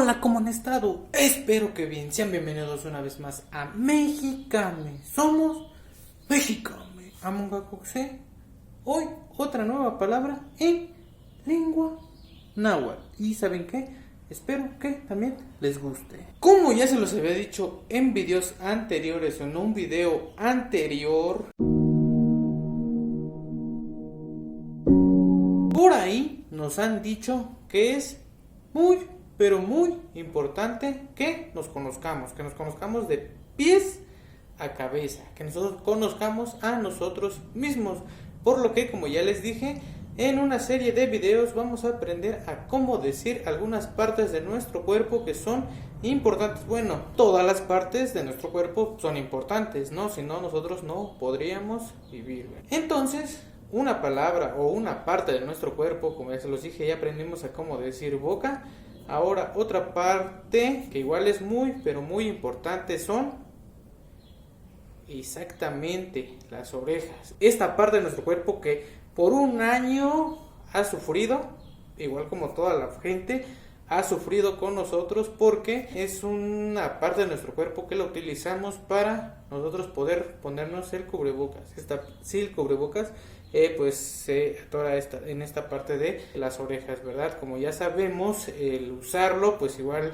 Hola, ¿cómo han estado? Espero que bien. Sean bienvenidos una vez más a Mexicame. Somos Mexicame. Amongacoxe. Hoy otra nueva palabra en lengua náhuatl. ¿Y saben qué? Espero que también les guste. Como ya se los había dicho en videos anteriores o en un video anterior, por ahí nos han dicho que es pero muy importante que nos conozcamos de pies a cabeza, que nosotros conozcamos a nosotros mismos. Por lo que, como ya les dije, en una serie de videos vamos a aprender a cómo decir algunas partes de nuestro cuerpo que son importantes. Bueno, todas las partes de nuestro cuerpo son importantes, ¿no? Si no, nosotros no podríamos vivir. Entonces, una palabra o una parte de nuestro cuerpo, como ya se los dije, ya aprendimos a cómo decir boca. Ahora, otra parte que igual es pero muy importante son exactamente las orejas. Esta parte de nuestro cuerpo que por un año ha sufrido, igual como toda la gente, ha sufrido con nosotros, porque es una parte de nuestro cuerpo que la utilizamos para nosotros poder ponernos el cubrebocas. El cubrebocas pues se atora en esta parte de las orejas, ¿verdad? Como ya sabemos, el usarlo pues igual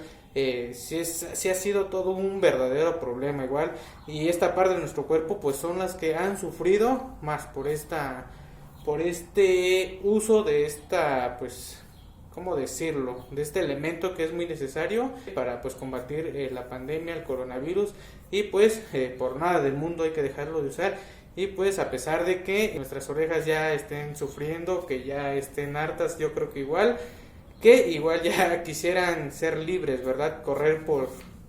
sí ha sido todo un verdadero problema igual, y esta parte de nuestro cuerpo pues son las que han sufrido más por este uso de esta, pues, ¿cómo decirlo?, de este elemento que es muy necesario para pues combatir la pandemia, el coronavirus, y pues por nada del mundo hay que dejarlo de usar. Y pues a pesar de que nuestras orejas ya estén sufriendo, que ya estén hartas, yo creo que igual ya quisieran ser libres, ¿verdad? Correr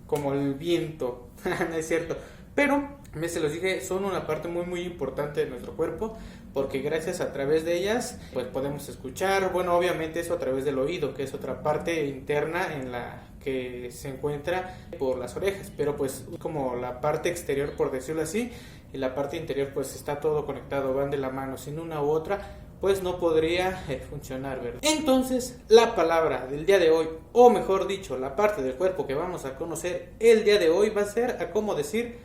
como el viento. No es cierto. Pero, se los dije, son una parte muy importante de nuestro cuerpo, porque gracias a través de ellas pues podemos escuchar. Bueno, obviamente eso a través del oído, que es otra parte interna en la que se encuentra por las orejas, pero pues como la parte exterior, por decirlo así, y la parte interior pues está todo conectado, van de la mano. Sin una u otra pues no podría funcionar, ¿verdad? Entonces, la palabra del día de hoy, o mejor dicho, la parte del cuerpo que vamos a conocer el día de hoy, va a ser a cómo decir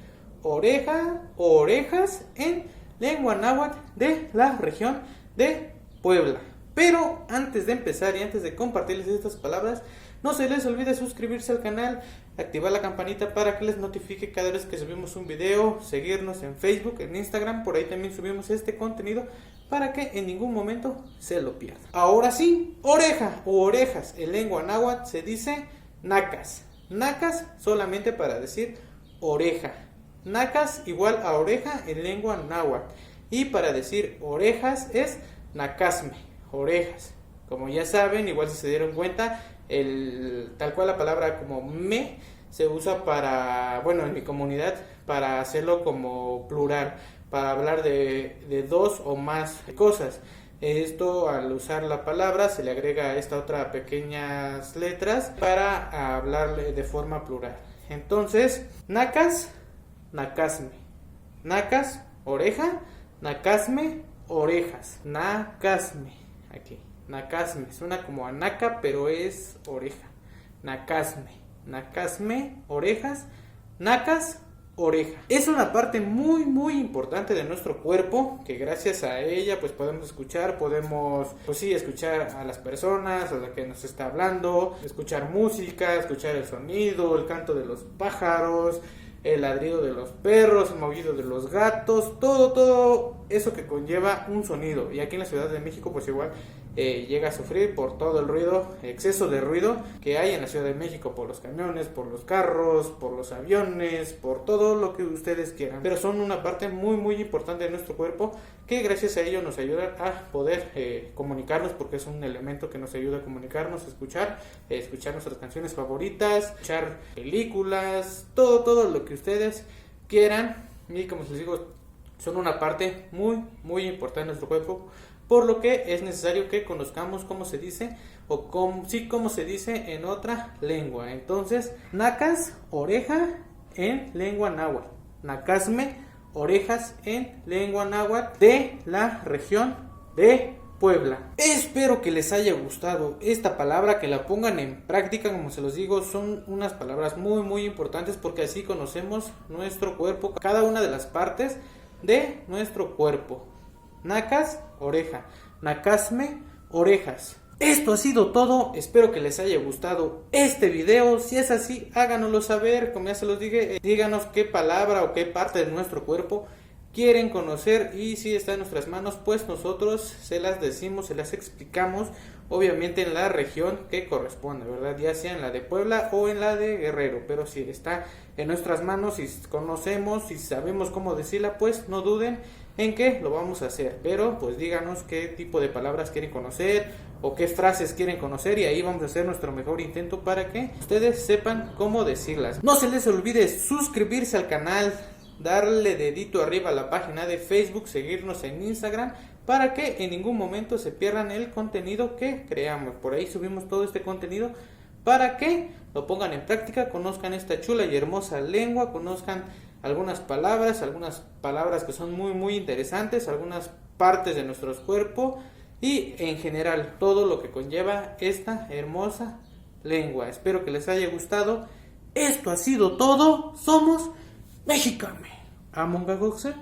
oreja o orejas en lengua náhuatl de la región de Puebla. Pero antes de empezar y antes de compartirles estas palabras, no se les olvide suscribirse al canal, activar la campanita para que les notifique cada vez que subimos un video, seguirnos en Facebook, en Instagram, por ahí también subimos este contenido para que en ningún momento se lo pierdan. Ahora sí, oreja o orejas en lengua náhuatl se dice nacas. Nacas solamente para decir oreja. Nacas igual a oreja en lengua náhuatl. Y para decir orejas es nacasme, orejas. Como ya saben, igual si se dieron cuenta, tal cual la palabra como me se usa para, bueno, en mi comunidad, para hacerlo como plural, para hablar de dos o más cosas. Esto, al usar la palabra, se le agrega esta otra pequeñas letras para hablar de forma plural. Entonces, nacas, nacasme. Nacas, oreja. Nacasme, orejas. Nacasme, aquí. Nacasme, suena como a naca, pero es oreja. Nacasme, nacasme, orejas. Nacas, oreja. Es una parte muy importante de nuestro cuerpo, que gracias a ella pues podemos escuchar, escuchar a las personas, a la que nos está hablando, escuchar música, escuchar el sonido, el canto de los pájaros, el ladrido de los perros, el maullido de los gatos, todo eso que conlleva un sonido. Y aquí en la Ciudad de México pues igual llega a sufrir por todo el ruido, exceso de ruido que hay en la Ciudad de México, por los camiones, por los carros, por los aviones, por todo lo que ustedes quieran. Pero son una parte muy importante de nuestro cuerpo, que gracias a ello nos ayuda a poder comunicarnos, porque es un elemento que nos ayuda a comunicarnos, a escuchar nuestras canciones favoritas, escuchar películas, todo lo que ustedes quieran. Y como les digo, son una parte muy importante de nuestro cuerpo, por lo que es necesario que conozcamos cómo se dice cómo se dice en otra lengua. Entonces, nacas, oreja en lengua náhuatl. Nacasme, orejas en lengua náhuatl de la región de Puebla. Espero que les haya gustado esta palabra, que la pongan en práctica. Como se los digo, son unas palabras muy importantes, porque así conocemos nuestro cuerpo, cada una de las partes de nuestro cuerpo. Nacas, oreja. Nacasme, orejas. Esto ha sido todo, espero que les haya gustado este video. Si es así, háganoslo saber, como ya se los dije, díganos qué palabra o qué parte de nuestro cuerpo quieren conocer, y si está en nuestras manos, pues nosotros se las decimos, se las explicamos, obviamente en la región que corresponde, ¿verdad? Ya sea en la de Puebla o en la de Guerrero, pero si está en nuestras manos, si conocemos, si sabemos cómo decirla, pues no duden en que lo vamos a hacer. Pero pues díganos qué tipo de palabras quieren conocer o qué frases quieren conocer, y ahí vamos a hacer nuestro mejor intento para que ustedes sepan cómo decirlas. No se les olvide suscribirse al canal, darle dedito arriba a la página de Facebook, seguirnos en Instagram, para que en ningún momento se pierdan el contenido que creamos. Por ahí subimos todo este contenido para que lo pongan en práctica, conozcan esta chula y hermosa lengua, conozcan algunas palabras que son muy interesantes, algunas partes de nuestro cuerpo y en general todo lo que conlleva esta hermosa lengua. Espero que les haya gustado. Esto ha sido todo. Somos Mexicame. Amonga Goxe.